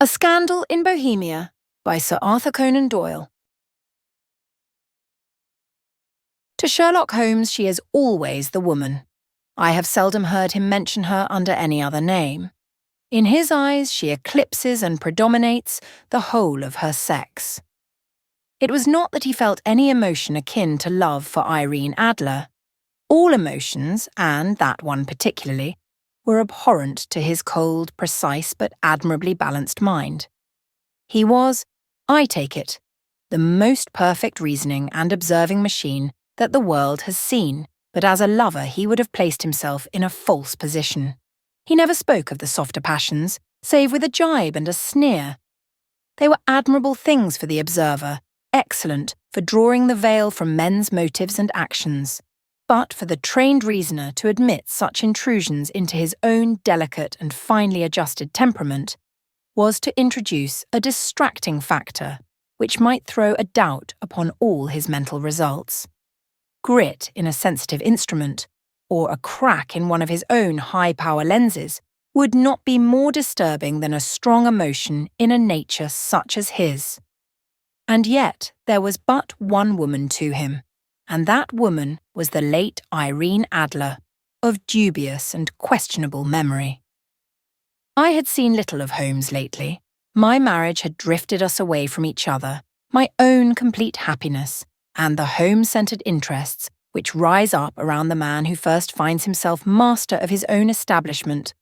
A Scandal in Bohemia by Sir Arthur Conan Doyle. To Sherlock Holmes she is always the woman. I have seldom heard him mention her under any other name. In his eyes she eclipses and predominates the whole of her sex. It was not that he felt any emotion akin to love for Irene Adler. All emotions, and that one particularly, were abhorrent to his cold, precise but admirably balanced mind. He was, I take it, the most perfect reasoning and observing machine that the world has seen, but as a lover he would have placed himself in a false position. He never spoke of the softer passions, save with a jibe and a sneer. They were admirable things for the observer, excellent for drawing the veil from men's motives and actions. But for the trained reasoner to admit such intrusions into his own delicate and finely adjusted temperament was to introduce a distracting factor which might throw a doubt upon all his mental results. Grit in a sensitive instrument, or a crack in one of his own high-power lenses, would not be more disturbing than a strong emotion in a nature such as his. And yet there was but one woman to him, and that woman was the late Irene Adler, of dubious and questionable memory. I had seen little of Holmes lately. My marriage had drifted us away from each other, my own complete happiness, and the home-centred interests which rise up around the man who first finds himself master of his own establishment,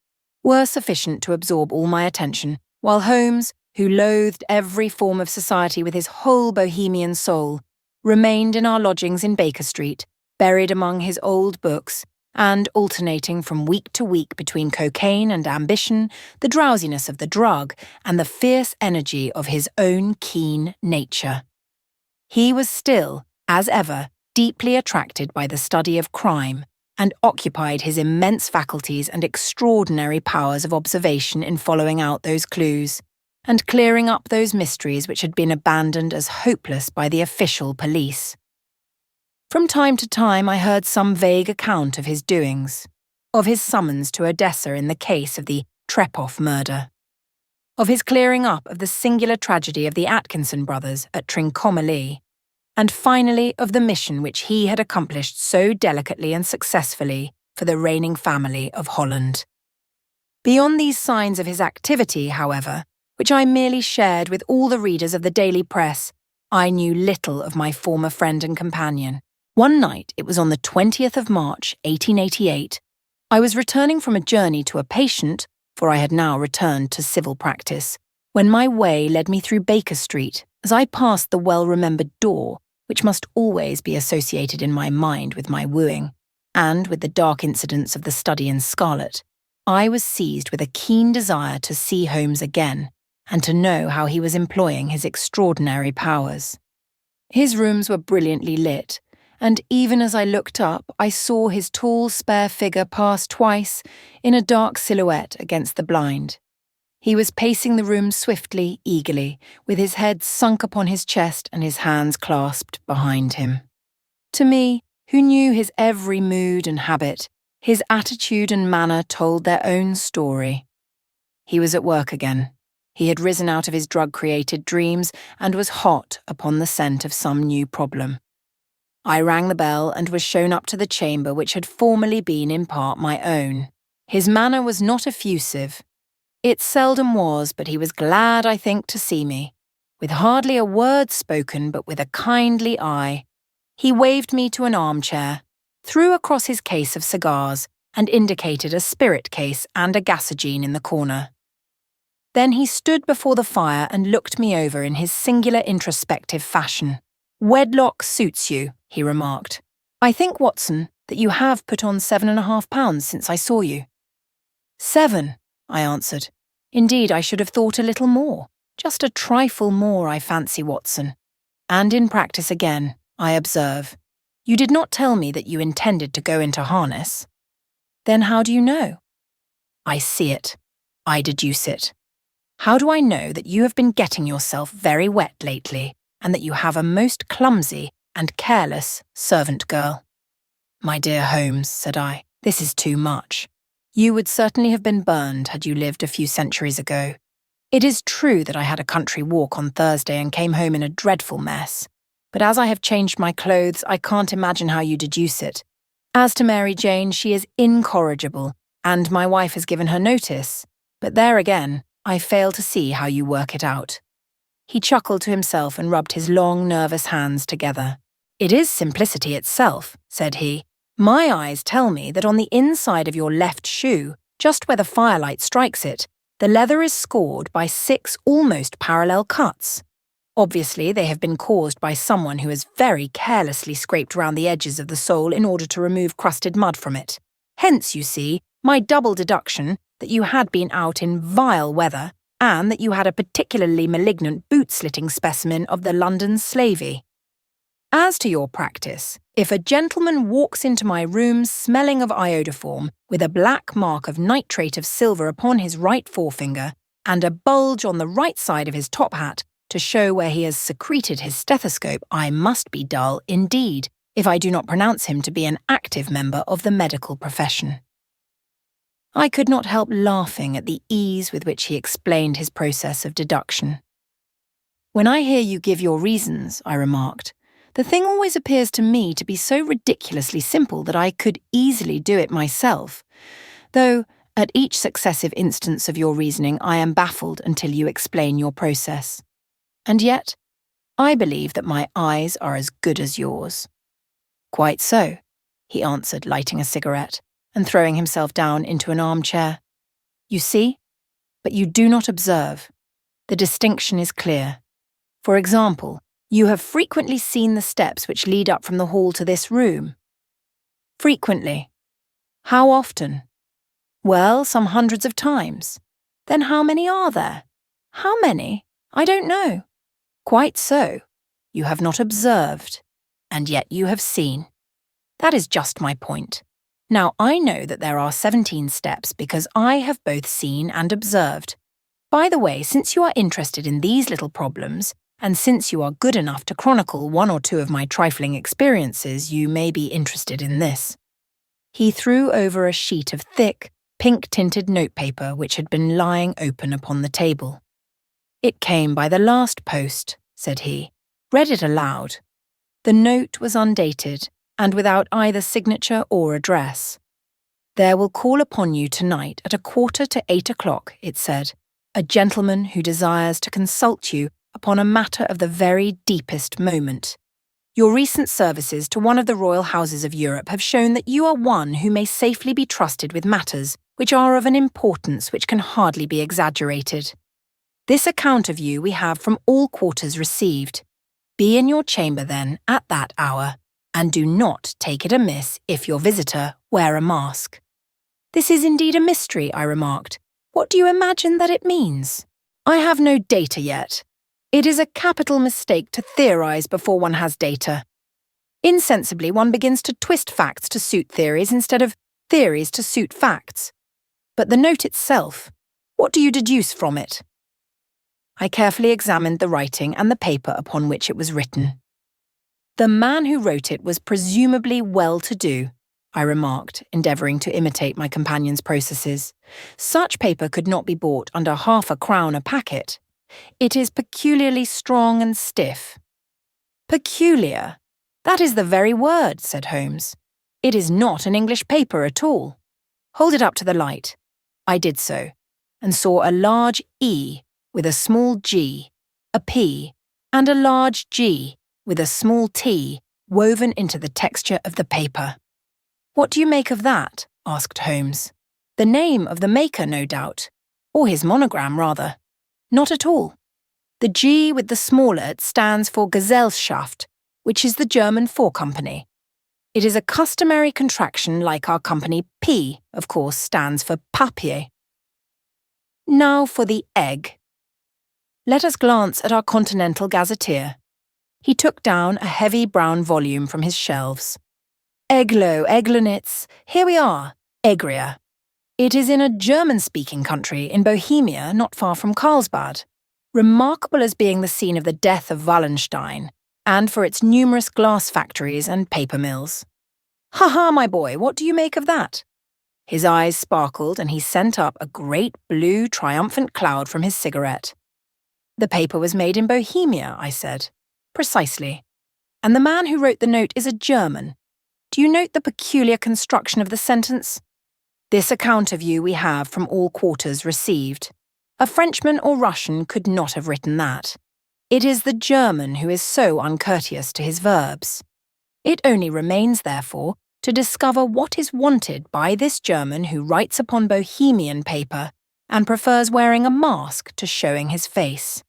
were sufficient to absorb all my attention, while Holmes, who loathed every form of society with his whole Bohemian soul, remained in our lodgings in Baker Street, buried among his old books, and alternating from week to week between cocaine and ambition, the drowsiness of the drug, and the fierce energy of his own keen nature. He was still, as ever, deeply attracted by the study of crime, and occupied his immense faculties and extraordinary powers of observation in following out those clues, and clearing up those mysteries which had been abandoned as hopeless by the official police. From time to time I heard some vague account of his doings, of his summons to Odessa in the case of the Trepoff murder, of his clearing up of the singular tragedy of the Atkinson brothers at Trincomalee, and finally of the mission which he had accomplished so delicately and successfully for the reigning family of Holland. Beyond these signs of his activity, however, which I merely shared with all the readers of the daily press, I knew little of my former friend and companion. One night, it was on the 20th of March, 1888, I was returning from a journey to a patient, for I had now returned to civil practice, when my way led me through Baker Street as I passed the well-remembered door, which must always be associated in my mind with my wooing, and with the dark incidents of the study in scarlet. I was seized with a keen desire to see Holmes again, and to know how he was employing his extraordinary powers. His rooms were brilliantly lit, and even as I looked up, I saw his tall, spare figure pass twice in a dark silhouette against the blind. He was pacing the room swiftly, eagerly, with his head sunk upon his chest and his hands clasped behind him. To me, who knew his every mood and habit, his attitude and manner told their own story. He was at work again. He had risen out of his drug-created dreams and was hot upon the scent of some new problem. I rang the bell and was shown up to the chamber which had formerly been in part my own. His manner was not effusive. It seldom was, but he was glad, I think, to see me. With hardly a word spoken, but with a kindly eye, he waved me to an armchair, threw across his case of cigars, and indicated a spirit case and a gasogene in the corner. Then he stood before the fire and looked me over in his singular introspective fashion. "Wedlock suits you," he remarked. "I think, Watson, that you have put on £7.5 since I saw you." "7," I answered. "Indeed, I should have thought a little more. Just a trifle more, I fancy, Watson. And in practice again, I observe. You did not tell me that you intended to go into harness." "Then how do you know?" "I see it. I deduce it. How do I know that you have been getting yourself very wet lately, and that you have a most clumsy and careless servant girl?" "My dear Holmes," said I, "this is too much. You would certainly have been burned had you lived a few centuries ago. It is true that I had a country walk on Thursday and came home in a dreadful mess. But as I have changed my clothes, I can't imagine how you deduce it. As to Mary Jane, she is incorrigible, and my wife has given her notice. But there again, I fail to see how you work it out. He chuckled to himself and rubbed his long, nervous hands together. It is simplicity itself, said he. My eyes tell me that on the inside of your left shoe, just where the firelight strikes it, the leather is scored by 6 almost parallel cuts. Obviously, they have been caused by someone who has very carelessly scraped round the edges of the sole in order to remove crusted mud from it. Hence, you see, my double deduction that you had been out in vile weather and that you had a particularly malignant boot-slitting specimen of the London slavey. As to your practice, if a gentleman walks into my room smelling of iodoform, with a black mark of nitrate of silver upon his right forefinger, and a bulge on the right side of his top hat to show where he has secreted his stethoscope, I must be dull indeed, if I do not pronounce him to be an active member of the medical profession. I could not help laughing at the ease with which he explained his process of deduction. When I hear you give your reasons, I remarked, the thing always appears to me to be so ridiculously simple that I could easily do it myself, though at each successive instance of your reasoning I am baffled until you explain your process. And yet, I believe that my eyes are as good as yours. Quite so, he answered, lighting a cigarette and throwing himself down into an armchair. You see, but you do not observe. The distinction is clear. For example, you have frequently seen the steps which lead up from the hall to this room. Frequently. How often? Well, some hundreds of times. Then how many are there? How many? I don't know. Quite so. You have not observed, and yet you have seen. That is just my point. Now, I know that there are 17 steps because I have both seen and observed. By the way, since you are interested in these little problems, and since you are good enough to chronicle 1 or 2 of my trifling experiences, you may be interested in this. He threw over a sheet of thick, pink-tinted notepaper which had been lying open upon the table. It came by the last post, said he. Read it aloud. The note was undated, and without either signature or address. There will call upon you tonight at 7:45, it said, a gentleman who desires to consult you upon a matter of the very deepest moment. Your recent services to one of the royal houses of Europe have shown that you are one who may safely be trusted with matters which are of an importance which can hardly be exaggerated. This account of you we have from all quarters received. Be in your chamber, then, at that hour, and do not take it amiss if your visitor wear a mask. This is indeed a mystery, I remarked. What do you imagine that it means? I have no data yet. It is a capital mistake to theorize before one has data. Insensibly, one begins to twist facts to suit theories instead of theories to suit facts. But the note itself, what do you deduce from it? I carefully examined the writing and the paper upon which it was written. The man who wrote it was presumably well-to-do, I remarked, endeavouring to imitate my companion's processes. Such paper could not be bought under £0.50 a packet. It is peculiarly strong and stiff. Peculiar? That is the very word, said Holmes. It is not an English paper at all. Hold it up to the light. I did so, and saw a large E with a small g, a P, and a large G with a small t woven into the texture of the paper. What do you make of that? Asked Holmes. The name of the maker, no doubt. Or his monogram, rather. Not at all. The G with the smaller stands for Gesellschaft, which is the German for company. It is a customary contraction like our company P, of course, stands for papier. Now for the egg. Let us glance at our Continental Gazetteer. He took down a heavy brown volume from his shelves. Eglo, Eglenitz, here we are, Egria. It is in a German-speaking country in Bohemia, not far from Carlsbad, remarkable as being the scene of the death of Wallenstein, and for its numerous glass factories and paper mills. Ha ha, my boy, what do you make of that? His eyes sparkled and he sent up a great blue triumphant cloud from his cigarette. "The paper was made in Bohemia," I said. "Precisely. And the man who wrote the note is a German. Do you note the peculiar construction of the sentence? 'This account of you we have from all quarters received.' A Frenchman or Russian could not have written that. It is the German who is so uncourteous to his verbs. It only remains, therefore, to discover what is wanted by this German who writes upon Bohemian paper and prefers wearing a mask to showing his face.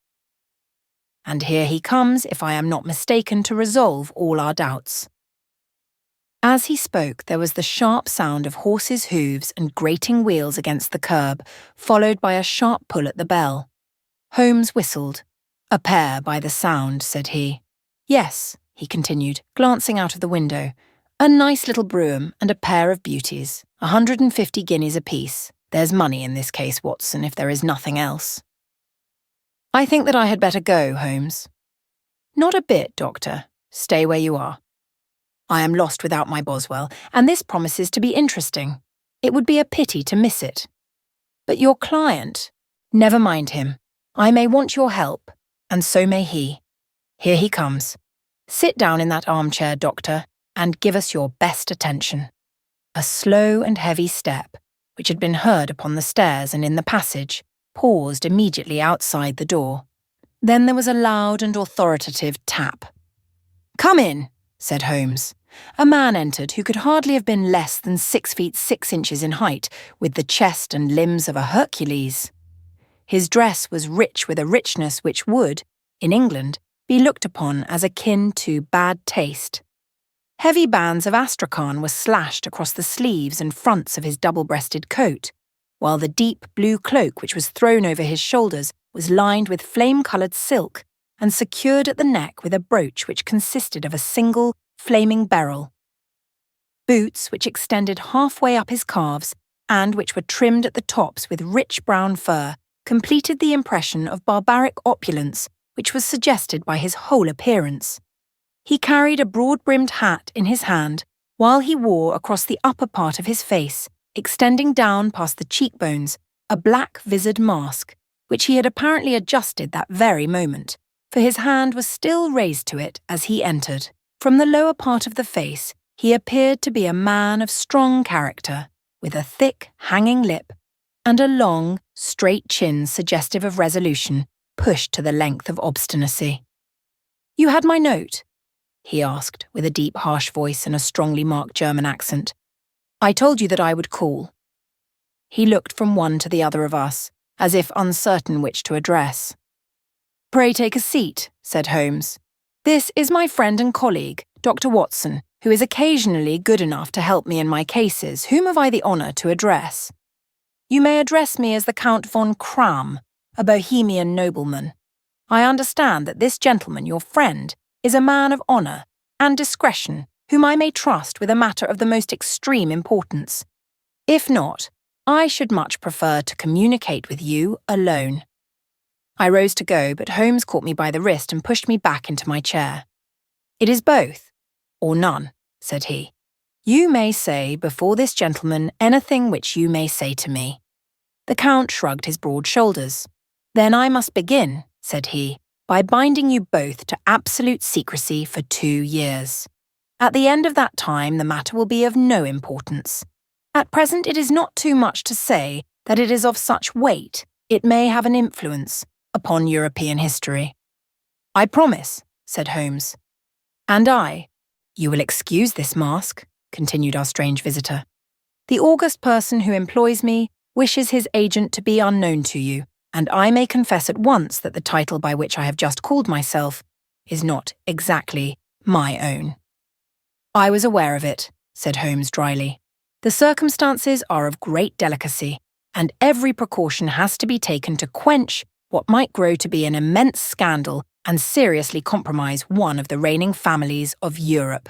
And here he comes, if I am not mistaken, to resolve all our doubts." As he spoke, there was the sharp sound of horses' hooves and grating wheels against the curb, followed by a sharp pull at the bell. Holmes whistled. "A pair by the sound," said he. "Yes," he continued, glancing out of the window. "A nice little brougham and a pair of beauties, 150 guineas apiece. There's money in this case, Watson, if there is nothing else." "I think that I had better go, Holmes." "Not a bit, Doctor. Stay where you are. I am lost without my Boswell, and this promises to be interesting. It would be a pity to miss it. But your client—" "Never mind him. I may want your help, and so may he. Here he comes. Sit down in that armchair, Doctor, and give us your best attention." A slow and heavy step, which had been heard upon the stairs and in the passage, paused immediately outside the door. Then there was a loud and authoritative tap. "Come in," said Holmes. A man entered who could hardly have been less than 6 feet 6 inches in height, with the chest and limbs of a Hercules. His dress was rich with a richness which would, in England, be looked upon as akin to bad taste. Heavy bands of astrakhan were slashed across the sleeves and fronts of his double-breasted coat, while the deep blue cloak which was thrown over his shoulders was lined with flame-coloured silk and secured at the neck with a brooch which consisted of a single, flaming beryl. Boots, which extended halfway up his calves and which were trimmed at the tops with rich brown fur, completed the impression of barbaric opulence which was suggested by his whole appearance. He carried a broad-brimmed hat in his hand, while he wore across the upper part of his face, extending down past the cheekbones, a black-visored mask, which he had apparently adjusted that very moment, for his hand was still raised to it as he entered. From the lower part of the face, he appeared to be a man of strong character, with a thick, hanging lip, and a long, straight chin suggestive of resolution, pushed to the length of obstinacy. "You had my note?" he asked, with a deep, harsh voice and a strongly marked German accent. "I told you that I would call." He looked from one to the other of us, as if uncertain which to address. "Pray take a seat," said Holmes. "This is my friend and colleague, Dr. Watson, who is occasionally good enough to help me in my cases. Whom have I the honour to address?" "You may address me as the Count von Kram, a Bohemian nobleman. I understand that this gentleman, your friend, is a man of honour and discretion, whom I may trust with a matter of the most extreme importance. If not, I should much prefer to communicate with you alone." I rose to go, but Holmes caught me by the wrist and pushed me back into my chair. "It is both, or none," said he. "You may say before this gentleman anything which you may say to me." The Count shrugged his broad shoulders. "Then I must begin," said he, "by binding you both to absolute secrecy for 2 years. At the end of that time the matter will be of no importance. At present it is not too much to say that it is of such weight it may have an influence upon European history." "I promise," said Holmes. "And I. You will excuse this mask," continued our strange visitor. "The august person who employs me wishes his agent to be unknown to you, and I may confess at once that the title by which I have just called myself is not exactly my own." "I was aware of it," said Holmes dryly. "The circumstances are of great delicacy, and every precaution has to be taken to quench what might grow to be an immense scandal and seriously compromise one of the reigning families of Europe.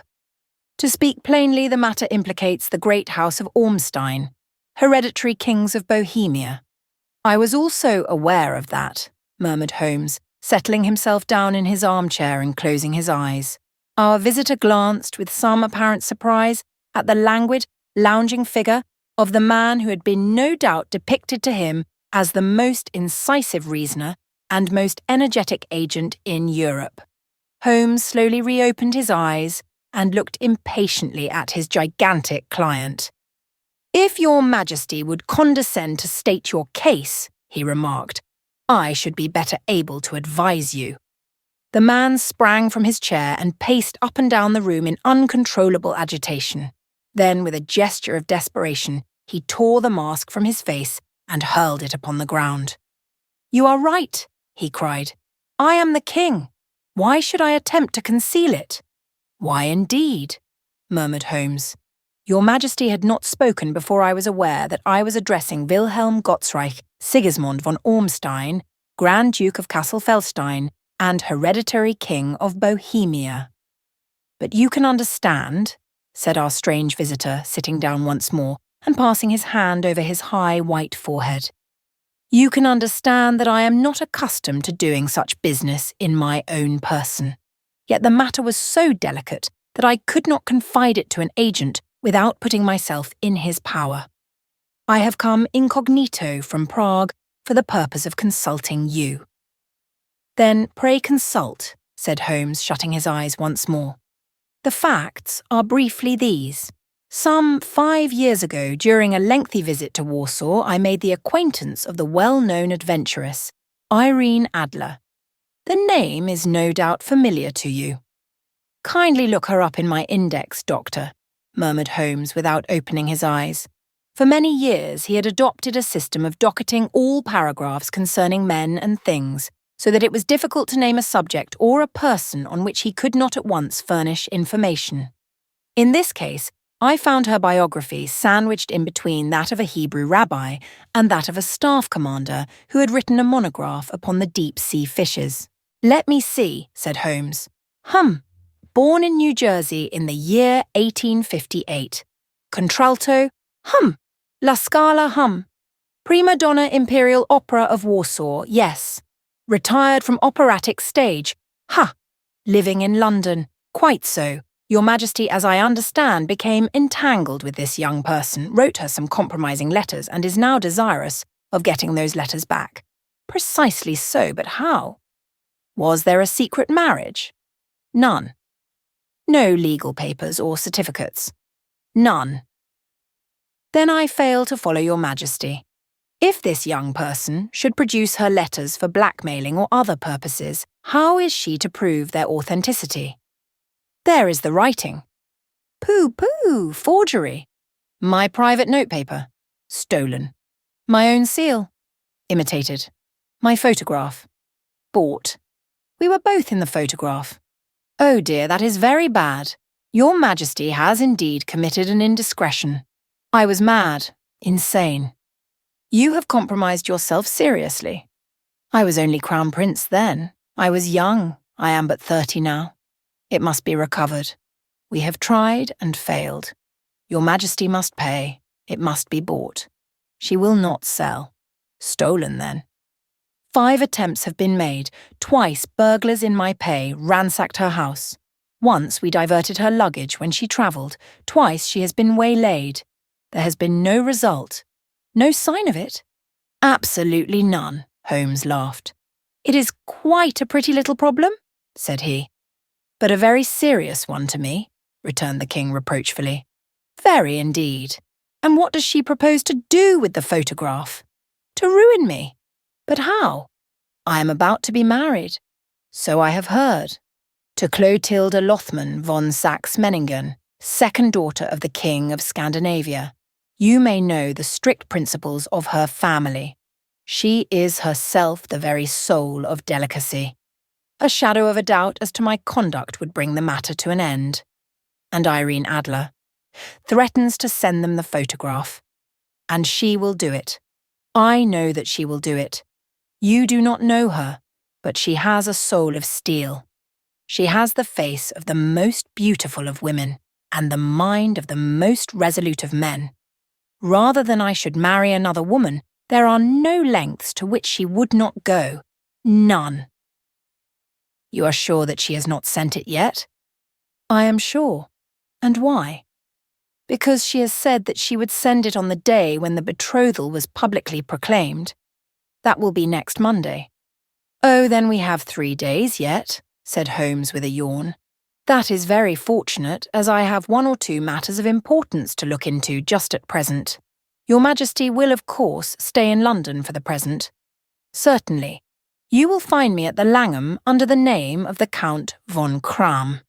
To speak plainly, the matter implicates the great house of Ormstein, hereditary kings of Bohemia." "I was also aware of that," murmured Holmes, settling himself down in his armchair and closing his eyes. Our visitor glanced with some apparent surprise at the languid, lounging figure of the man who had been no doubt depicted to him as the most incisive reasoner and most energetic agent in Europe. Holmes slowly reopened his eyes and looked impatiently at his gigantic client. "If your Majesty would condescend to state your case," he remarked, "I should be better able to advise you." The man sprang from his chair and paced up and down the room in uncontrollable agitation. Then, with a gesture of desperation, he tore the mask from his face and hurled it upon the ground. "You are right," he cried. "I am the king. Why should I attempt to conceal it?" "Why indeed?" murmured Holmes. "Your Majesty had not spoken before I was aware that I was addressing Wilhelm Gottsreich Sigismund von Ormstein, Grand Duke of Kassel-Felstein, and hereditary King of Bohemia." "But you can understand," said our strange visitor, sitting down once more and passing his hand over his high white forehead. "You can understand that I am not accustomed to doing such business in my own person. Yet the matter was so delicate that I could not confide it to an agent without putting myself in his power. I have come incognito from Prague for the purpose of consulting you." "Then pray consult," said Holmes, shutting his eyes once more. "The facts are briefly these. Some 5 years ago, during a lengthy visit to Warsaw, I made the acquaintance of the well-known adventuress, Irene Adler. The name is no doubt familiar to you." "Kindly look her up in my index, Doctor," murmured Holmes without opening his eyes. For many years he had adopted a system of docketing all paragraphs concerning men and things, so that it was difficult to name a subject or a person on which he could not at once furnish information. In this case, I found her biography sandwiched in between that of a Hebrew rabbi and that of a staff commander who had written a monograph upon the deep-sea fishes. "Let me see," said Holmes. Born in New Jersey in the year 1858. Contralto, La Scala, Prima donna Imperial Opera of Warsaw, yes. Retired from operatic stage, Living in London, quite so. Your Majesty, as I understand, became entangled with this young person, wrote her some compromising letters, and is now desirous of getting those letters back." "Precisely so, but how?" "Was there a secret marriage?" "None." "No legal papers or certificates?" "None." "Then I fail to follow your Majesty. If this young person should produce her letters for blackmailing or other purposes, how is she to prove their authenticity?" "There is the writing." "Pooh, forgery." "My private notepaper?" "Stolen." "My own seal?" "Imitated." "My photograph?" "Bought." "We were both in the photograph." "Oh dear, that is very bad. Your Majesty has indeed committed an indiscretion. I was mad, insane. You have compromised yourself seriously." "I was only Crown Prince then. I was young. I am but 30 now. It must be recovered. We have tried and failed. Your Majesty must pay. It must be bought. She will not sell. Stolen, then. 5 attempts have been made. Twice burglars in my pay ransacked her house. Once we diverted her luggage when she travelled. Twice she has been waylaid. There has been no result. No sign of it?" "Absolutely none," Holmes laughed. "It is quite a pretty little problem," said he. "But a very serious one to me," returned the king reproachfully. "Very indeed. And what does she propose to do with the photograph?" "To ruin me." "But how?" "I am about to be married." "So I have heard." "To Clotilde Lothman von Saxe-Meiningen, second daughter of the King of Scandinavia. You may know the strict principles of her family. She is herself the very soul of delicacy. A shadow of a doubt as to my conduct would bring the matter to an end. And Irene Adler threatens to send them the photograph. And she will do it. I know that she will do it. You do not know her, but she has a soul of steel. She has the face of the most beautiful of women and the mind of the most resolute of men. Rather than I should marry another woman, there are no lengths to which she would not go. None." "You are sure that she has not sent it yet?" "I am sure. And why?" because she has said that she would send it on the day when the betrothal was publicly proclaimed. That will be next Monday." "Oh, then we have 3 days yet," said Holmes with a yawn. "That is very fortunate, as I have 1 or 2 matters of importance to look into just at present. Your Majesty will, of course, stay in London for the present." "Certainly. You will find me at the Langham under the name of the Count von Kram."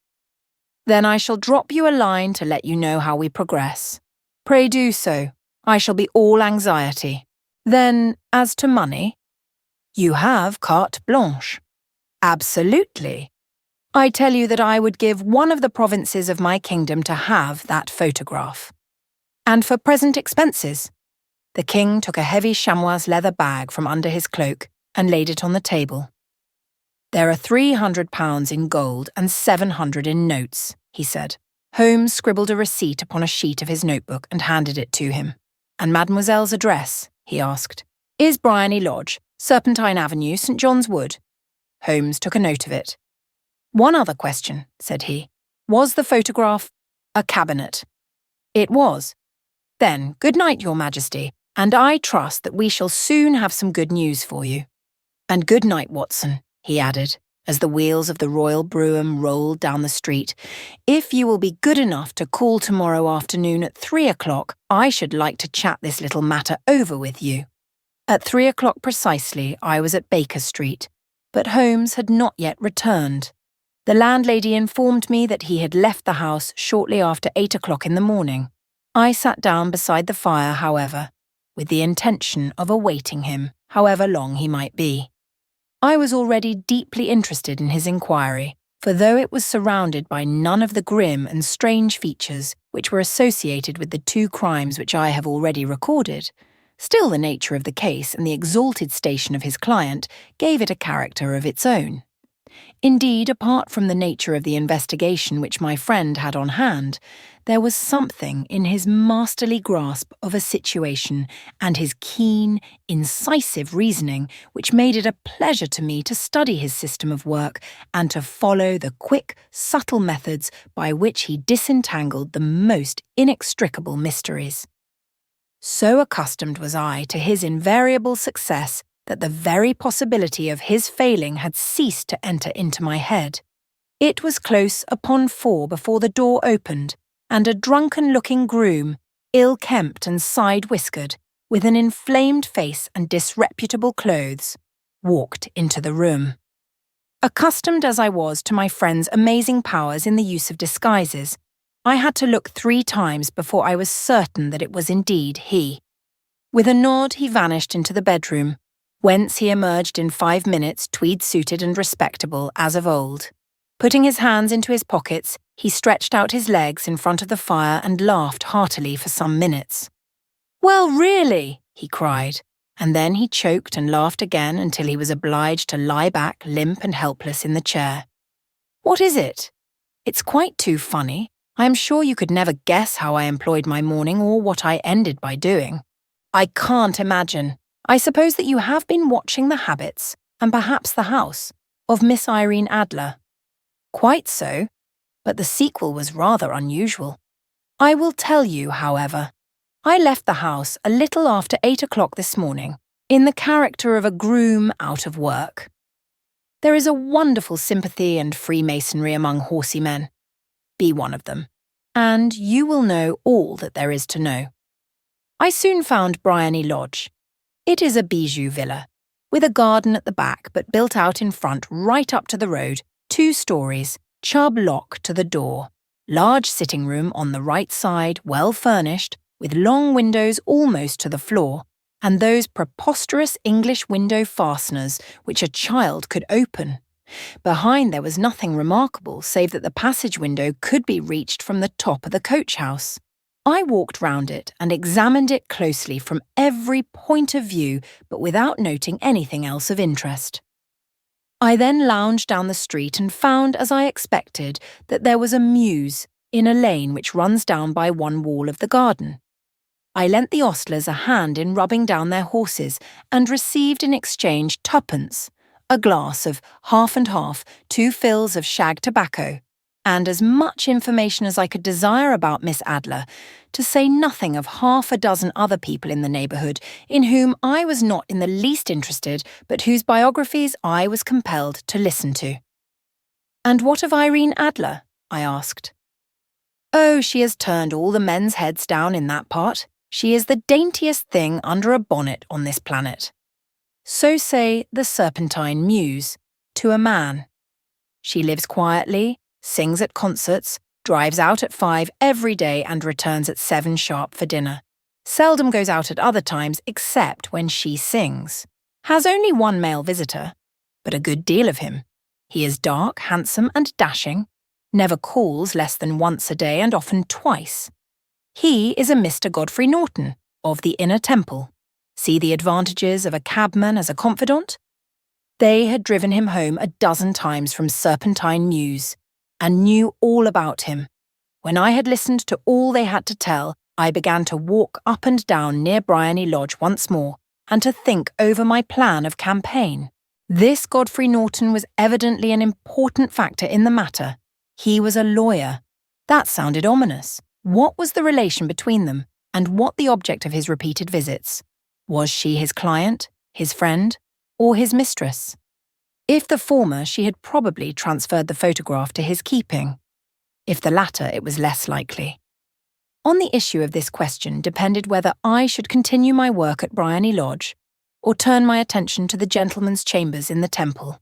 "Then I shall drop you a line to let you know how we progress." "Pray do so. I shall be all anxiety." "Then, as to money?" "You have carte blanche." "Absolutely. I tell you that I would give one of the provinces of my kingdom to have that photograph." "And for present expenses?" The king took a heavy chamois leather bag from under his cloak and laid it on the table. "There are £300 in gold and 700 in notes," he said. Holmes scribbled a receipt upon a sheet of his notebook and handed it to him. "And mademoiselle's address?" he asked. "Is Bryony Lodge, Serpentine Avenue, St. John's Wood." Holmes took a note of it. "One other question," said he. "Was the photograph a cabinet?" "It was." "Then, good night, Your Majesty, and I trust that we shall soon have some good news for you. And good night, Watson," he added, as the wheels of the royal brougham rolled down the street. "If you will be good enough to call tomorrow afternoon at 3 o'clock, I should like to chat this little matter over with you." At 3 o'clock precisely, I was at Baker Street, but Holmes had not yet returned. The landlady informed me that he had left the house shortly after 8 o'clock in the morning. I sat down beside the fire, however, with the intention of awaiting him, however long he might be. I was already deeply interested in his inquiry, for though it was surrounded by none of the grim and strange features which were associated with the 2 crimes which I have already recorded, still the nature of the case and the exalted station of his client gave it a character of its own. Indeed, apart from the nature of the investigation which my friend had on hand, there was something in his masterly grasp of a situation and his keen, incisive reasoning which made it a pleasure to me to study his system of work and to follow the quick, subtle methods by which he disentangled the most inextricable mysteries. So accustomed was I to his invariable success that the very possibility of his failing had ceased to enter into my head. It was close upon 4 before the door opened, and a drunken-looking groom, ill-kempt and side-whiskered, with an inflamed face and disreputable clothes, walked into the room. Accustomed as I was to my friend's amazing powers in the use of disguises, I had to look 3 times before I was certain that it was indeed he. With a nod he vanished into the bedroom, whence he emerged in 5 minutes tweed-suited and respectable as of old. Putting his hands into his pockets, he stretched out his legs in front of the fire and laughed heartily for some minutes. "Well, really!" he cried, and then he choked and laughed again until he was obliged to lie back limp and helpless in the chair. "What is it?" "It's quite too funny. I am sure you could never guess how I employed my morning or what I ended by doing." "I can't imagine. I suppose that you have been watching the habits, and perhaps the house, of Miss Irene Adler." "Quite so, but the sequel was rather unusual. I will tell you, however. I left the house a little after 8 o'clock this morning, in the character of a groom out of work. There is a wonderful sympathy and freemasonry among horsey men. Be one of them, and you will know all that there is to know. I soon found Bryony Lodge. It is a bijou villa, with a garden at the back but built out in front right up to the road, 2 stories, Chubb lock to the door, large sitting room on the right side, well furnished, with long windows almost to the floor, and those preposterous English window fasteners which a child could open. Behind there was nothing remarkable save that the passage window could be reached from the top of the coach-house. I walked round it and examined it closely from every point of view, but without noting anything else of interest. I then lounged down the street and found, as I expected, that there was a mews in a lane which runs down by one wall of the garden. I lent the ostlers a hand in rubbing down their horses and received in exchange 2pence, a glass of half and half, 2 fills of shag tobacco, and as much information as I could desire about Miss Adler, to say nothing of half a dozen other people in the neighbourhood in whom I was not in the least interested, but whose biographies I was compelled to listen to. "And what of Irene Adler?" I asked. "Oh, she has turned all the men's heads down in that part. She is the daintiest thing under a bonnet on this planet." So say the Serpentine Muse, to a man. She lives quietly, sings at concerts, drives out at 5 every day and returns at 7 sharp for dinner. Seldom goes out at other times except when she sings. Has only one male visitor, but a good deal of him. He is dark, handsome and dashing, never calls less than once a day and often twice. He is a Mr. Godfrey Norton, of the Inner Temple. See the advantages of a cabman as a confidant? They had driven him home a dozen times from Serpentine Mews, and knew all about him. When I had listened to all they had to tell, I began to walk up and down near Bryony Lodge once more, and to think over my plan of campaign. This Godfrey Norton was evidently an important factor in the matter. He was a lawyer. That sounded ominous. What was the relation between them, and what the object of his repeated visits? Was she his client, his friend, or his mistress? If the former, she had probably transferred the photograph to his keeping. If the latter, it was less likely. On the issue of this question depended whether I should continue my work at Bryony Lodge, or turn my attention to the gentlemen's chambers in the Temple.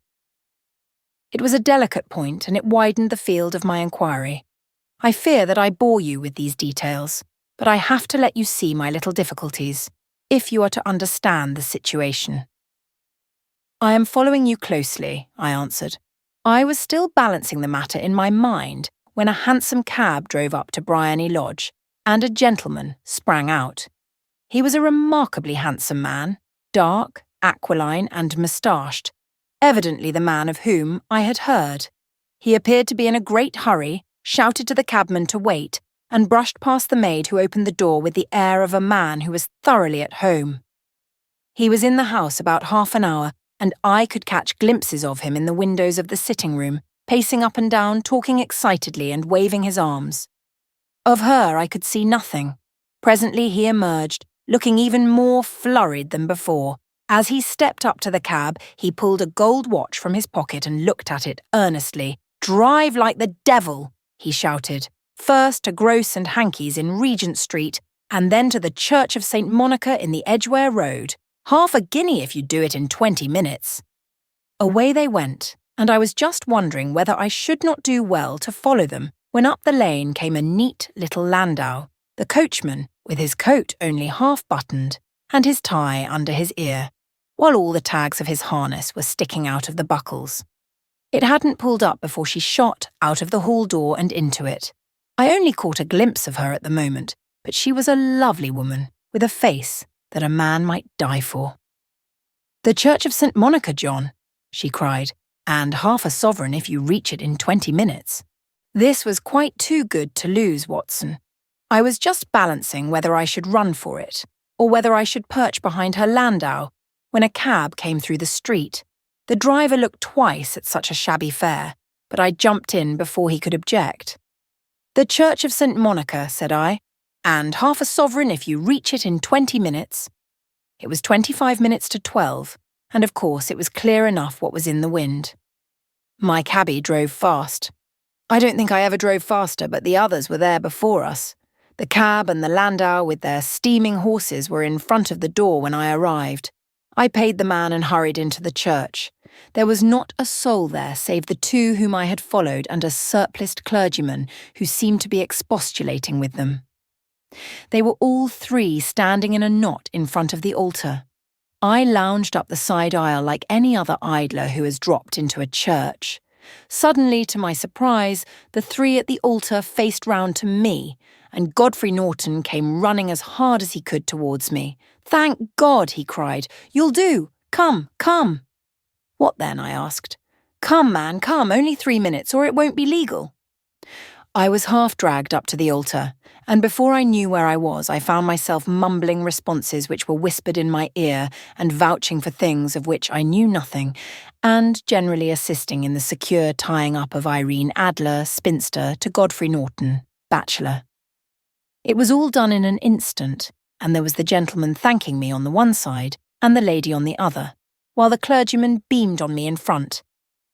It was a delicate point, and it widened the field of my inquiry. I fear that I bore you with these details, but I have to let you see my little difficulties, if you are to understand the situation. "I am following you closely," I answered. I was still balancing the matter in my mind when a hansom cab drove up to Bryony Lodge, and a gentleman sprang out. He was a remarkably handsome man, dark, aquiline and moustached, evidently the man of whom I had heard. He appeared to be in a great hurry, shouted to the cabman to wait, and brushed past the maid who opened the door with the air of a man who was thoroughly at home. He was in the house about half an hour, and I could catch glimpses of him in the windows of the sitting-room, pacing up and down, talking excitedly and waving his arms. Of her I could see nothing. Presently he emerged, looking even more flurried than before. As he stepped up to the cab, he pulled a gold watch from his pocket and looked at it earnestly. "Drive like the devil," he shouted, "first to Gross and Hankey's in Regent Street, and then to the Church of St. Monica in the Edgware Road. Half a guinea if you do it in 20 minutes. Away they went, and I was just wondering whether I should not do well to follow them, when up the lane came a neat little landau, the coachman, with his coat only half buttoned, and his tie under his ear, while all the tags of his harness were sticking out of the buckles. It hadn't pulled up before she shot out of the hall door and into it. I only caught a glimpse of her at the moment, but she was a lovely woman, with a face that a man might die for. "The Church of St. Monica, John," she cried, "and half a sovereign if you reach it in 20 minutes. This was quite too good to lose, Watson. I was just balancing whether I should run for it, or whether I should perch behind her landau, when a cab came through the street. The driver looked twice at such a shabby fare, but I jumped in before he could object. "The Church of St. Monica," said I, "and half a sovereign if you reach it in 20 minutes. It was 25 minutes to 12, and of course it was clear enough what was in the wind. My cabby drove fast. I don't think I ever drove faster, but the others were there before us. The cab and the landau with their steaming horses were in front of the door when I arrived. I paid the man and hurried into the church. There was not a soul there save the two whom I had followed and a surpliced clergyman who seemed to be expostulating with them. They were all three standing in a knot in front of the altar. I lounged up the side aisle like any other idler who has dropped into a church. Suddenly, to my surprise, the three at the altar faced round to me, and Godfrey Norton came running as hard as he could towards me. "Thank God," he cried. "You'll do. Come, come." "What then?" I asked. "Come, man, come, only 3 minutes, or it won't be legal." I was half dragged up to the altar, and before I knew where I was, I found myself mumbling responses which were whispered in my ear and vouching for things of which I knew nothing, and generally assisting in the secure tying up of Irene Adler, spinster, to Godfrey Norton, bachelor. It was all done in an instant, and there was the gentleman thanking me on the one side and the lady on the other, while the clergyman beamed on me in front.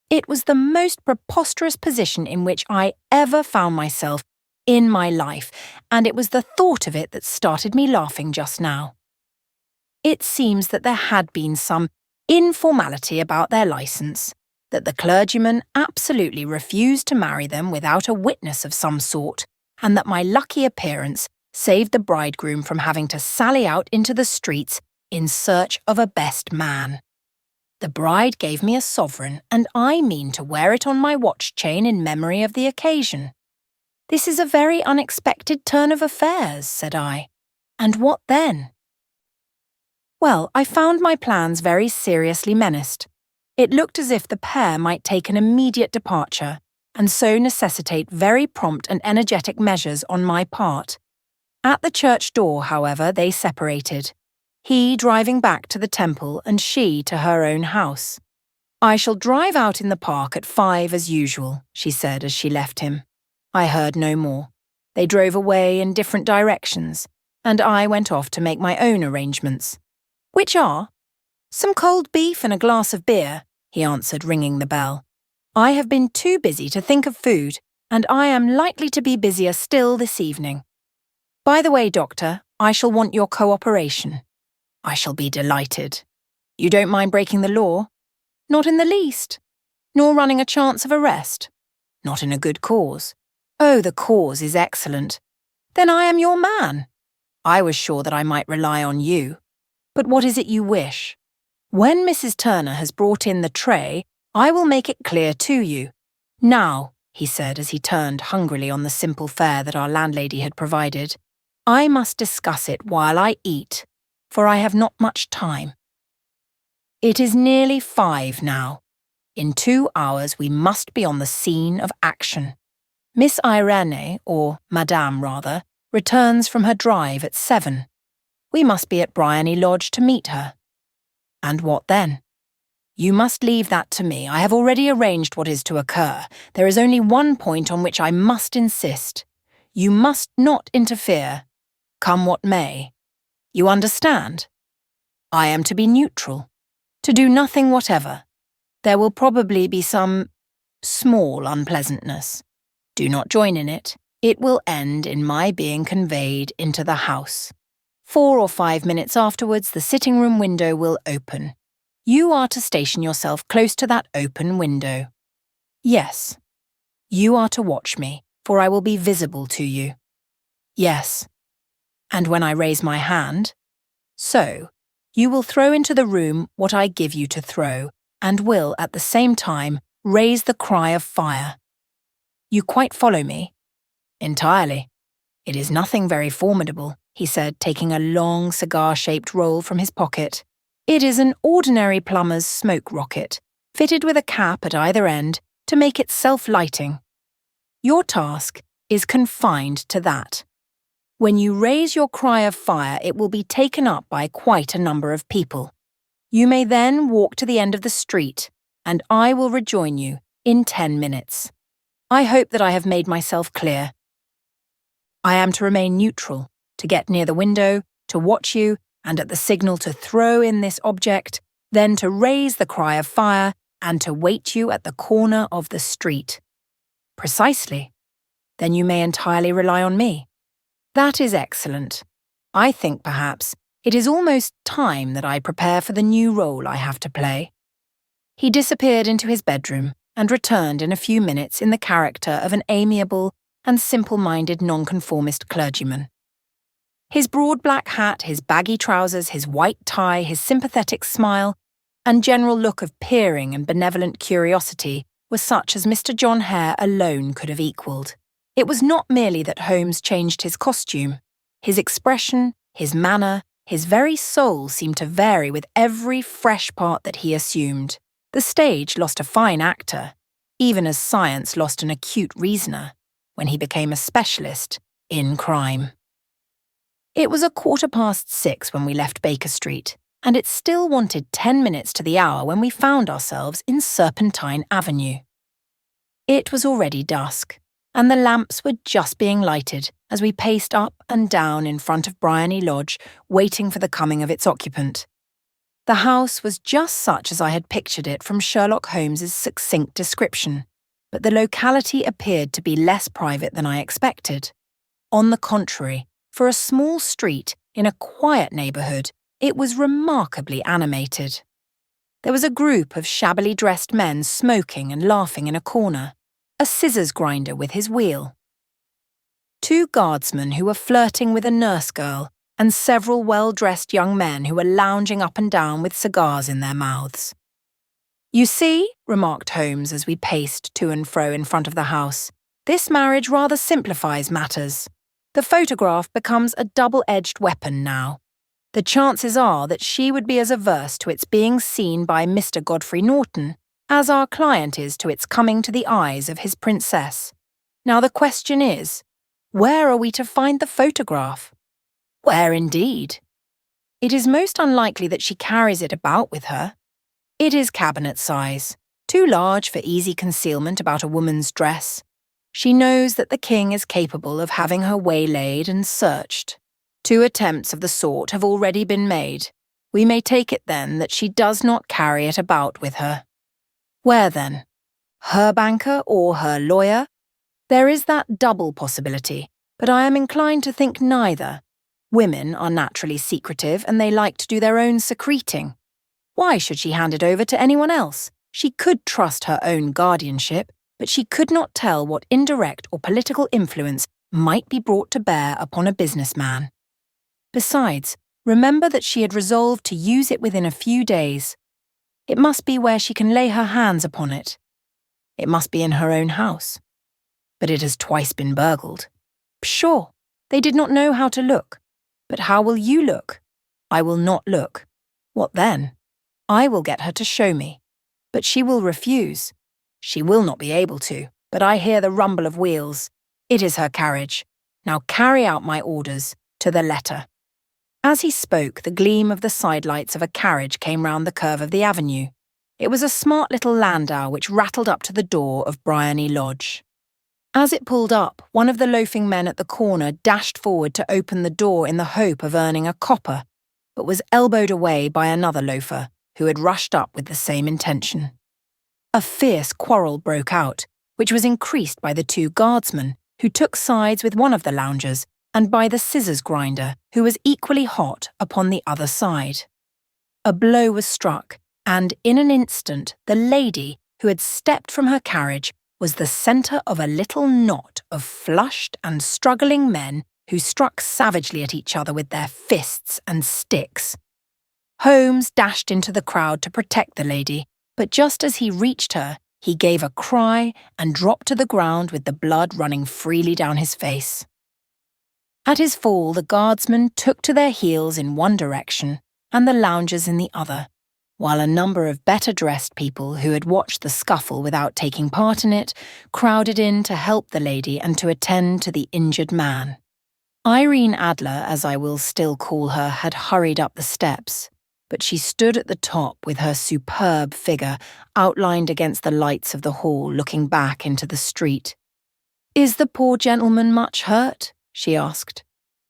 It was the most preposterous position in which I ever found myself in my life, and it was the thought of it that started me laughing just now. It seems that there had been some informality about their licence, that the clergyman absolutely refused to marry them without a witness of some sort, and that my lucky appearance saved the bridegroom from having to sally out into the streets in search of a best man. The bride gave me a sovereign, and I mean to wear it on my watch chain in memory of the occasion. This is a very unexpected turn of affairs, said I. And what then? Well, I found my plans very seriously menaced. It looked as if the pair might take an immediate departure, and so necessitate very prompt and energetic measures on my part. At the church door, however, they separated, he driving back to the temple and she to her own house. I shall drive out in the park at 5 as usual, she said as she left him. I heard no more. They drove away in different directions, and I went off to make my own arrangements. Which are? Some cold beef and a glass of beer, he answered, ringing the bell. I have been too busy to think of food, and I am likely to be busier still this evening. By the way, Doctor, I shall want your cooperation. I shall be delighted. You don't mind breaking the law? Not in the least. Nor running a chance of arrest? Not in a good cause. Oh, the cause is excellent. Then I am your man. I was sure that I might rely on you. But what is it you wish? When Mrs. Turner has brought in the tray, I will make it clear to you. Now, he said as he turned hungrily on the simple fare that our landlady had provided, I must discuss it while I eat, for I have not much time. It is nearly 5 now. In 2 hours we must be on the scene of action. Miss Irene, or Madame rather, returns from her drive at 7. We must be at Briony Lodge to meet her. And what then? You must leave that to me. I have already arranged what is to occur. There is only one point on which I must insist. You must not interfere, come what may. You understand? I am to be neutral, to do nothing whatever. There will probably be some small unpleasantness. Do not join in it. It will end in my being conveyed into the house. 4 or 5 minutes afterwards, the sitting-room window will open. You are to station yourself close to that open window. Yes. You are to watch me, for I will be visible to you. Yes. And when I raise my hand, so, you will throw into the room what I give you to throw, and will, at the same time, raise the cry of fire. You quite follow me? Entirely. It is nothing very formidable, he said, taking a long cigar-shaped roll from his pocket. It is an ordinary plumber's smoke rocket, fitted with a cap at either end to make it self-lighting. Your task is confined to that. When you raise your cry of fire, it will be taken up by quite a number of people. You may then walk to the end of the street, and I will rejoin you in 10 minutes. I hope that I have made myself clear. I am to remain neutral, to get near the window, to watch you, and at the signal to throw in this object, then to raise the cry of fire, and to wait you at the corner of the street. Precisely. Then you may entirely rely on me. That is excellent. I think, perhaps, it is almost time that I prepare for the new role I have to play. He disappeared into his bedroom and returned in a few minutes in the character of an amiable and simple-minded nonconformist clergyman. His broad black hat, his baggy trousers, his white tie, his sympathetic smile, and general look of peering and benevolent curiosity were such as Mr. John Hare alone could have equalled. It was not merely that Holmes changed his costume. His expression, his manner, his very soul seemed to vary with every fresh part that he assumed. The stage lost a fine actor, even as science lost an acute reasoner. when he became a specialist in crime. It was 6:15 when we left Baker Street, and it still wanted 10 minutes to the hour when we found ourselves in Serpentine Avenue. It was already dusk, and the lamps were just being lighted as we paced up and down in front of Bryony Lodge, waiting for the coming of its occupant. The house was just such as I had pictured it from Sherlock Holmes's succinct description, but the locality appeared to be less private than I expected. On the contrary, for a small street in a quiet neighbourhood, it was remarkably animated. There was a group of shabbily dressed men smoking and laughing in a corner, a scissors grinder with his wheel. 2 guardsmen who were flirting with a nurse girl, and several well-dressed young men who were lounging up and down with cigars in their mouths. "You see," remarked Holmes as we paced to and fro in front of the house, "this marriage rather simplifies matters. The photograph becomes a double-edged weapon now. The chances are that she would be as averse to its being seen by Mr. Godfrey Norton as our client is to its coming to the eyes of his princess. Now the question is, where are we to find the photograph?" "Where indeed?" "It is most unlikely that she carries it about with her. It is cabinet size, too large for easy concealment about a woman's dress. She knows that the king is capable of having her waylaid and searched. 2 attempts of the sort have already been made. We may take it then that she does not carry it about with her. Where then? Her banker or her lawyer? There is that double possibility, but I am inclined to think neither. Women are naturally secretive and they like to do their own secreting. Why should she hand it over to anyone else? She could trust her own guardianship, but she could not tell what indirect or political influence might be brought to bear upon a businessman. Besides, remember that she had resolved to use it within a few days. It must be where she can lay her hands upon it. It must be in her own house. But it has twice been burgled. Pshaw, they did not know how to look. But how will you look? I will not look. What then? I will get her to show me. But she will refuse. She will not be able to, but I hear the rumble of wheels. It is her carriage. Now carry out my orders, to the letter." As he spoke, the gleam of the sidelights of a carriage came round the curve of the avenue. It was a smart little landau which rattled up to the door of Bryony Lodge. As it pulled up, one of the loafing men at the corner dashed forward to open the door in the hope of earning a copper, but was elbowed away by another loafer, who had rushed up with the same intention. A fierce quarrel broke out, which was increased by the 2 guardsmen, who took sides with one of the loungers, and by the scissors grinder, who was equally hot upon the other side. A blow was struck, and in an instant the lady, who had stepped from her carriage, was the centre of a little knot of flushed and struggling men who struck savagely at each other with their fists and sticks. Holmes dashed into the crowd to protect the lady, but just as he reached her, he gave a cry and dropped to the ground with the blood running freely down his face. At his fall, the guardsmen took to their heels in one direction and the loungers in the other, while a number of better-dressed people who had watched the scuffle without taking part in it crowded in to help the lady and to attend to the injured man. Irene Adler, as I will still call her, had hurried up the steps, but she stood at the top with her superb figure outlined against the lights of the hall looking back into the street. "Is the poor gentleman much hurt?" she asked.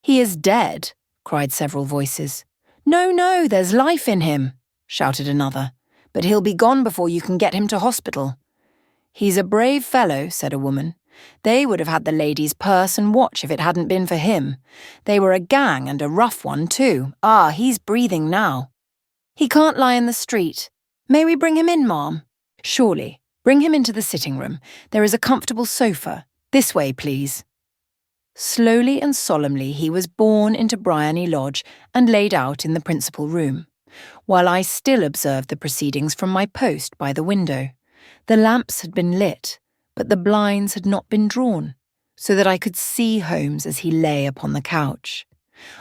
"He is dead," cried several voices. "No, no, there's life in him," shouted another, "but he'll be gone before you can get him to hospital." "He's a brave fellow," said a woman. "They would have had the lady's purse and watch if it hadn't been for him. They were a gang and a rough one too. Ah, he's breathing now." "He can't lie in the street. May we bring him in, ma'am?" "Surely. Bring him into the sitting room. There is a comfortable sofa. This way, please." Slowly and solemnly he was borne into Bryony Lodge and laid out in the principal room, while I still observed the proceedings from my post by the window. The lamps had been lit, but the blinds had not been drawn, so that I could see Holmes as he lay upon the couch.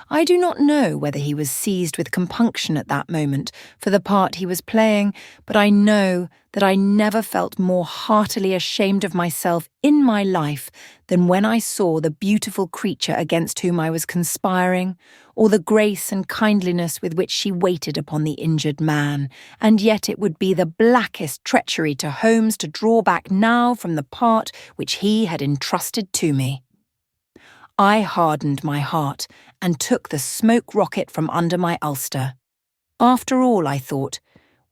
I do not know whether he was seized with compunction at that moment for the part he was playing, but I know that I never felt more heartily ashamed of myself in my life than when I saw the beautiful creature against whom I was conspiring, or the grace and kindliness with which she waited upon the injured man, and yet it would be the blackest treachery to Holmes to draw back now from the part which he had entrusted to me. I hardened my heart and took the smoke rocket from under my ulster. After all, I thought,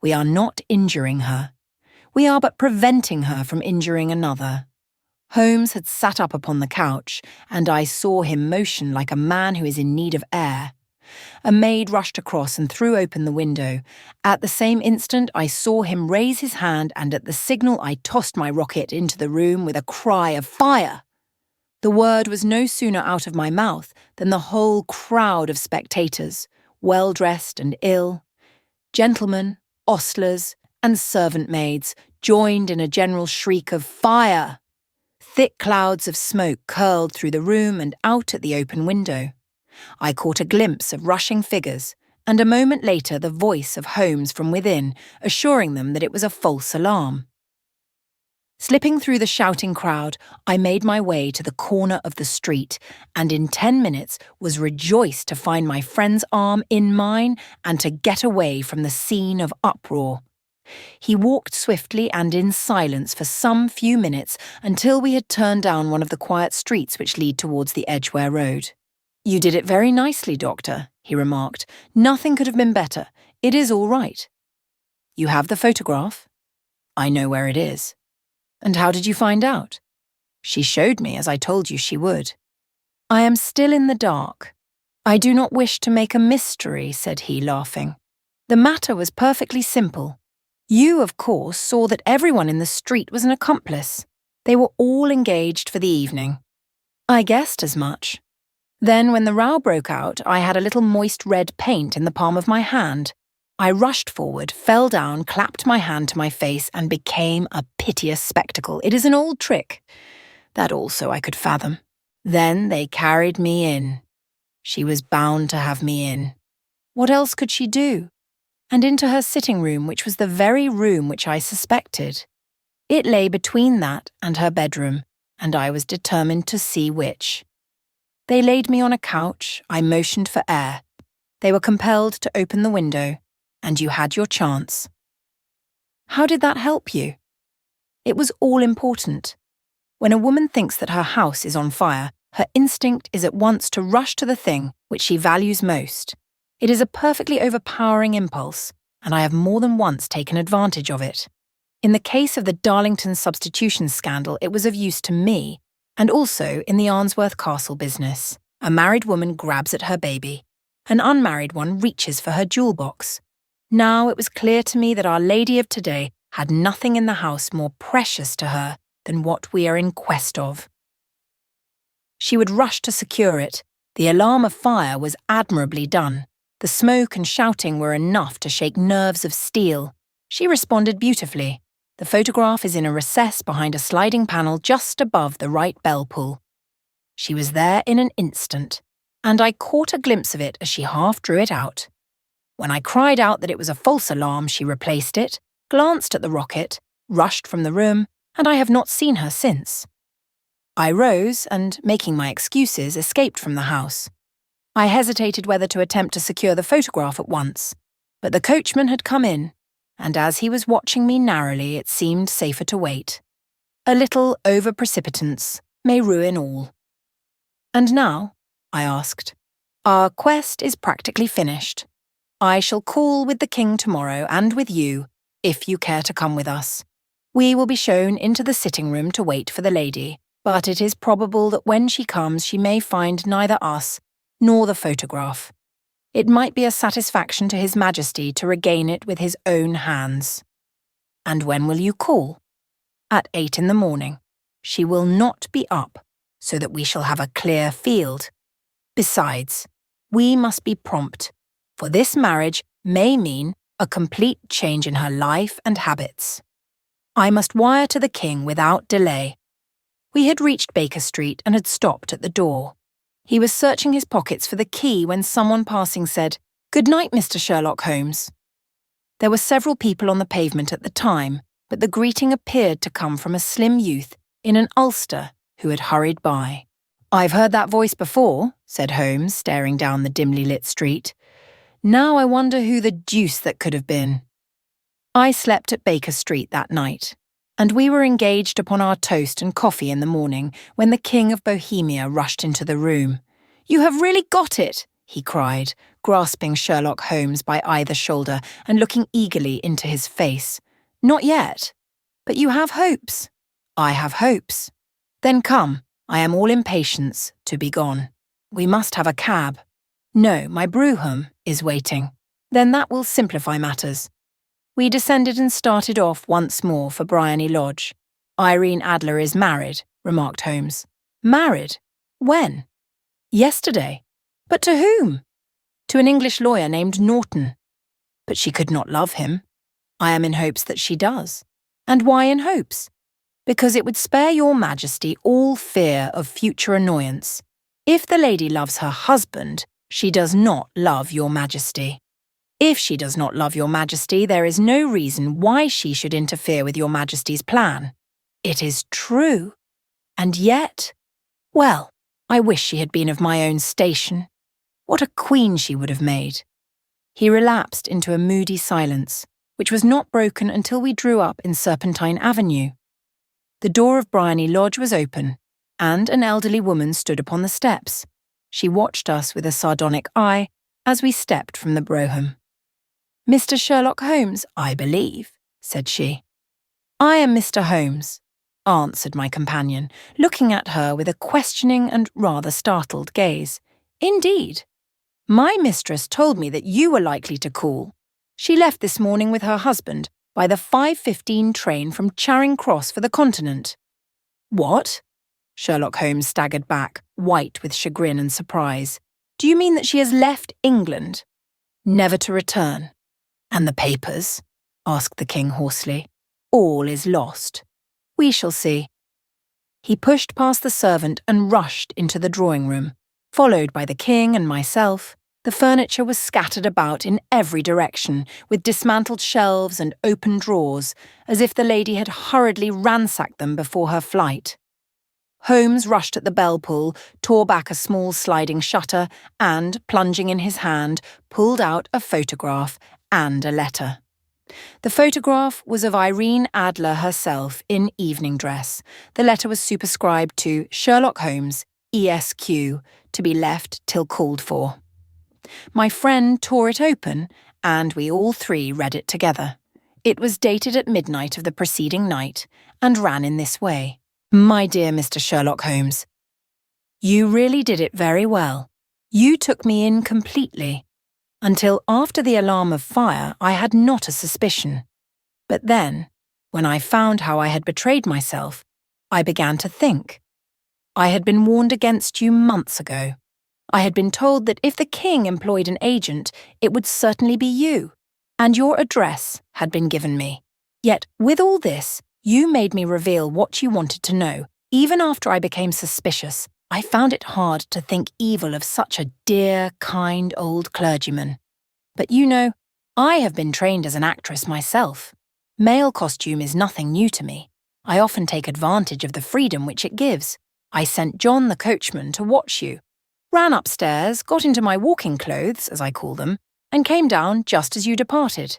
we are not injuring her. We are but preventing her from injuring another. Holmes had sat up upon the couch, and I saw him motion like a man who is in need of air. A maid rushed across and threw open the window. At the same instant, I saw him raise his hand, and at the signal I tossed my rocket into the room with a cry of fire. The word was no sooner out of my mouth than the whole crowd of spectators, well-dressed and ill, gentlemen, ostlers, and servant maids, joined in a general shriek of fire. Thick clouds of smoke curled through the room and out at the open window. I caught a glimpse of rushing figures, and a moment later the voice of Holmes from within, assuring them that it was a false alarm. Slipping through the shouting crowd, I made my way to the corner of the street, and in 10 minutes was rejoiced to find my friend's arm in mine and to get away from the scene of uproar. He walked swiftly and in silence for some few minutes until we had turned down one of the quiet streets which lead towards the Edgware Road. "You did it very nicely, Doctor," he remarked. "Nothing could have been better. It is all right." "You have the photograph?" "I know where it is." "And how did you find out?" "She showed me, as I told you she would." "I am still in the dark. I do not wish to make a mystery," said he, laughing. "The matter was perfectly simple. You, of course, saw that everyone in the street was an accomplice. They were all engaged for the evening. I guessed as much. Then, when the row broke out, I had a little moist red paint in the palm of my hand. I rushed forward, fell down, clapped my hand to my face, and became a piteous spectacle. It is an old trick. That also I could fathom. Then they carried me in. She was bound to have me in. What else could she do? And into her sitting room, which was the very room which I suspected. It lay between that and her bedroom, and I was determined to see which. They laid me on a couch. I motioned for air. They were compelled to open the window, and you had your chance. How did that help you? It was all important. When a woman thinks that her house is on fire, her instinct is at once to rush to the thing which she values most. It is a perfectly overpowering impulse, and I have more than once taken advantage of it. In the case of the Darlington substitution scandal, it was of use to me, and also in the Arnsworth Castle business. A married woman grabs at her baby. An unmarried one reaches for her jewel box. Now it was clear to me that Our Lady of today had nothing in the house more precious to her than what we are in quest of. She would rush to secure it. The alarm of fire was admirably done. The smoke and shouting were enough to shake nerves of steel. She responded beautifully. The photograph is in a recess behind a sliding panel just above the right bell pull. She was there in an instant, and I caught a glimpse of it as she half drew it out. When I cried out that it was a false alarm, she replaced it, glanced at the rocket, rushed from the room, and I have not seen her since. I rose and, making my excuses, escaped from the house. I hesitated whether to attempt to secure the photograph at once, but the coachman had come in, and as he was watching me narrowly, it seemed safer to wait. A little over-precipitance may ruin all. "And now," I asked, "our quest is practically finished. I shall call with the king tomorrow and with you, if you care to come with us. We will be shown into the sitting room to wait for the lady, but it is probable that when she comes she may find neither us nor the photograph. It might be a satisfaction to His Majesty to regain it with his own hands." "And when will you call?" "At 8 in the morning. She will not be up, so that we shall have a clear field. Besides, we must be prompt, for this marriage may mean a complete change in her life and habits. I must wire to the king without delay." We had reached Baker Street and had stopped at the door. He was searching his pockets for the key when someone passing said, "Good night, Mr. Sherlock Holmes." There were several people on the pavement at the time, but the greeting appeared to come from a slim youth in an ulster who had hurried by. "I've heard that voice before," said Holmes, staring down the dimly lit street. "Now I wonder who the deuce that could have been." I slept at Baker Street that night, and we were engaged upon our toast and coffee in the morning when the King of Bohemia rushed into the room. "You have really got it," he cried, grasping Sherlock Holmes by either shoulder and looking eagerly into his face. "Not yet. But you have hopes." "I have hopes." "Then come, I am all impatience to be gone. We must have a cab." "No, my brougham is waiting." "Then that will simplify matters." We descended and started off once more for Briony Lodge. "Irene Adler is married," remarked Holmes. "Married? When?" "Yesterday." "But to whom?" "To an English lawyer named Norton." "But she could not love him." "I am in hopes that she does." "And why in hopes?" "Because it would spare your Majesty all fear of future annoyance. If the lady loves her husband, she does not love your Majesty. If she does not love your Majesty, there is no reason why she should interfere with your Majesty's plan. It is true. And yet, well, I wish she had been of my own station. What a queen she would have made." He relapsed into a moody silence, which was not broken until we drew up in Serpentine Avenue. The door of Briony Lodge was open, and an elderly woman stood upon the steps. She watched us with a sardonic eye as we stepped from the brougham. "Mr. Sherlock Holmes, I believe," said she. "I am Mr. Holmes," answered my companion, looking at her with a questioning and rather startled gaze. "Indeed. My mistress told me that you were likely to call. She left this morning with her husband by the 5:15 train from Charing Cross for the Continent." "What?" Sherlock Holmes staggered back, white with chagrin and surprise. "Do you mean that she has left England?" "Never to return." "And the papers?" asked the king hoarsely. "All is lost. We shall see." He pushed past the servant and rushed into the drawing-room. Followed by the king and myself, the furniture was scattered about in every direction, with dismantled shelves and open drawers, as if the lady had hurriedly ransacked them before her flight. Holmes rushed at the bell-pull, tore back a small sliding shutter, and, plunging in his hand, pulled out a photograph and a letter. The photograph was of Irene Adler herself in evening dress. The letter was superscribed to Sherlock Holmes, ESQ, to be left till called for. My friend tore it open, and we all three read it together. It was dated at midnight of the preceding night, and ran in this way. "My dear Mr. Sherlock Holmes, you really did it very well. You took me in completely. Until after the alarm of fire, I had not a suspicion. But then, when I found how I had betrayed myself, I began to think. I had been warned against you months ago. I had been told that if the king employed an agent, it would certainly be you, and your address had been given me. Yet, with all this, you made me reveal what you wanted to know. Even after I became suspicious, I found it hard to think evil of such a dear, kind old clergyman. But you know, I have been trained as an actress myself. Male costume is nothing new to me. I often take advantage of the freedom which it gives. I sent John the coachman to watch you, ran upstairs, got into my walking clothes, as I call them, and came down just as you departed.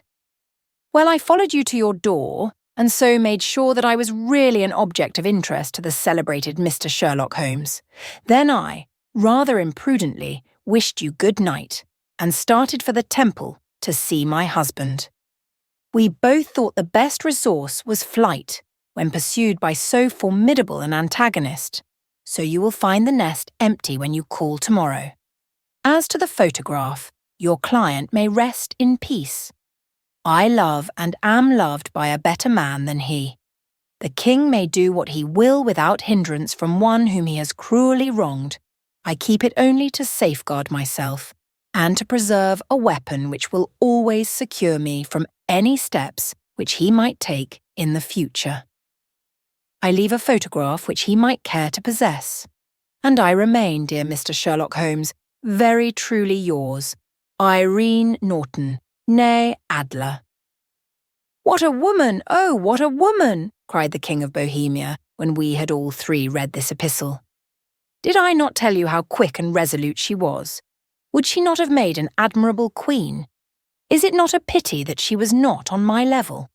Well, I followed you to your door, and so made sure that I was really an object of interest to the celebrated Mr. Sherlock Holmes. Then I, rather imprudently, wished you good night, and started for the Temple to see my husband. We both thought the best resource was flight, when pursued by so formidable an antagonist, so you will find the nest empty when you call tomorrow. As to the photograph, your client may rest in peace. I love and am loved by a better man than he. The king may do what he will without hindrance from one whom he has cruelly wronged. I keep it only to safeguard myself, and to preserve a weapon which will always secure me from any steps which he might take in the future. I leave a photograph which he might care to possess, And I remain, dear Mr. Sherlock Holmes, very truly yours, Irene Norton, née Adler. What a woman! Oh, what a woman! Cried the King of Bohemia, when we had all three read this epistle. Did I not tell you how quick and resolute she was? Would she not have made an admirable queen? Is it not a pity that she was not on my level?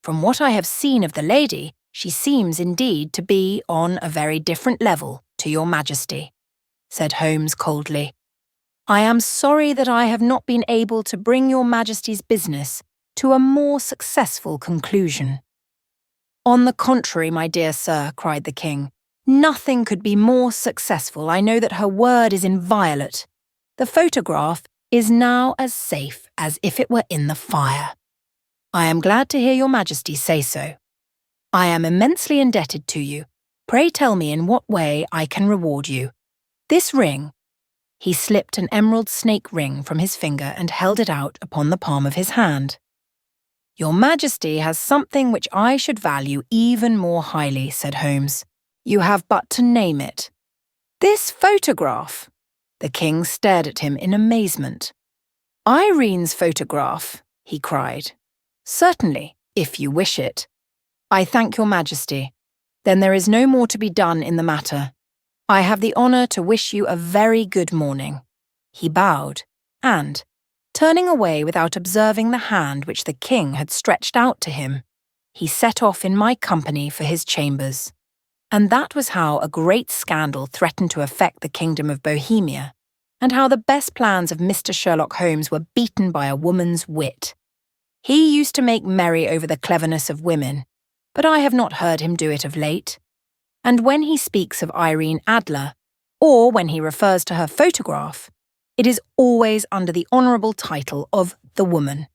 From what I have seen of the lady, she seems indeed to be on a very different level to your Majesty, said Holmes coldly. I am sorry that I have not been able to bring your Majesty's business to a more successful conclusion. On the contrary, my dear sir, cried the king, nothing could be more successful. I know that her word is inviolate. The photograph is now as safe as if it were in the fire. I am glad to hear your Majesty say so. I am immensely indebted to you. Pray tell me in what way I can reward you. This ring. He slipped an emerald snake ring from his finger and held it out upon the palm of his hand. Your Majesty has something which I should value even more highly, said Holmes. You have but to name it. This photograph. The king stared at him in amazement. Irene's photograph, he cried. Certainly, if you wish it. I thank your Majesty. Then there is no more to be done in the matter. I have the honour to wish you a very good morning. He bowed, and, turning away without observing the hand which the king had stretched out to him, he set off in my company for his chambers. And that was how a great scandal threatened to affect the kingdom of Bohemia, and how the best plans of Mr. Sherlock Holmes were beaten by a woman's wit. He used to make merry over the cleverness of women, but I have not heard him do it of late. And when he speaks of Irene Adler, or when he refers to her photograph, it is always under the honourable title of the woman.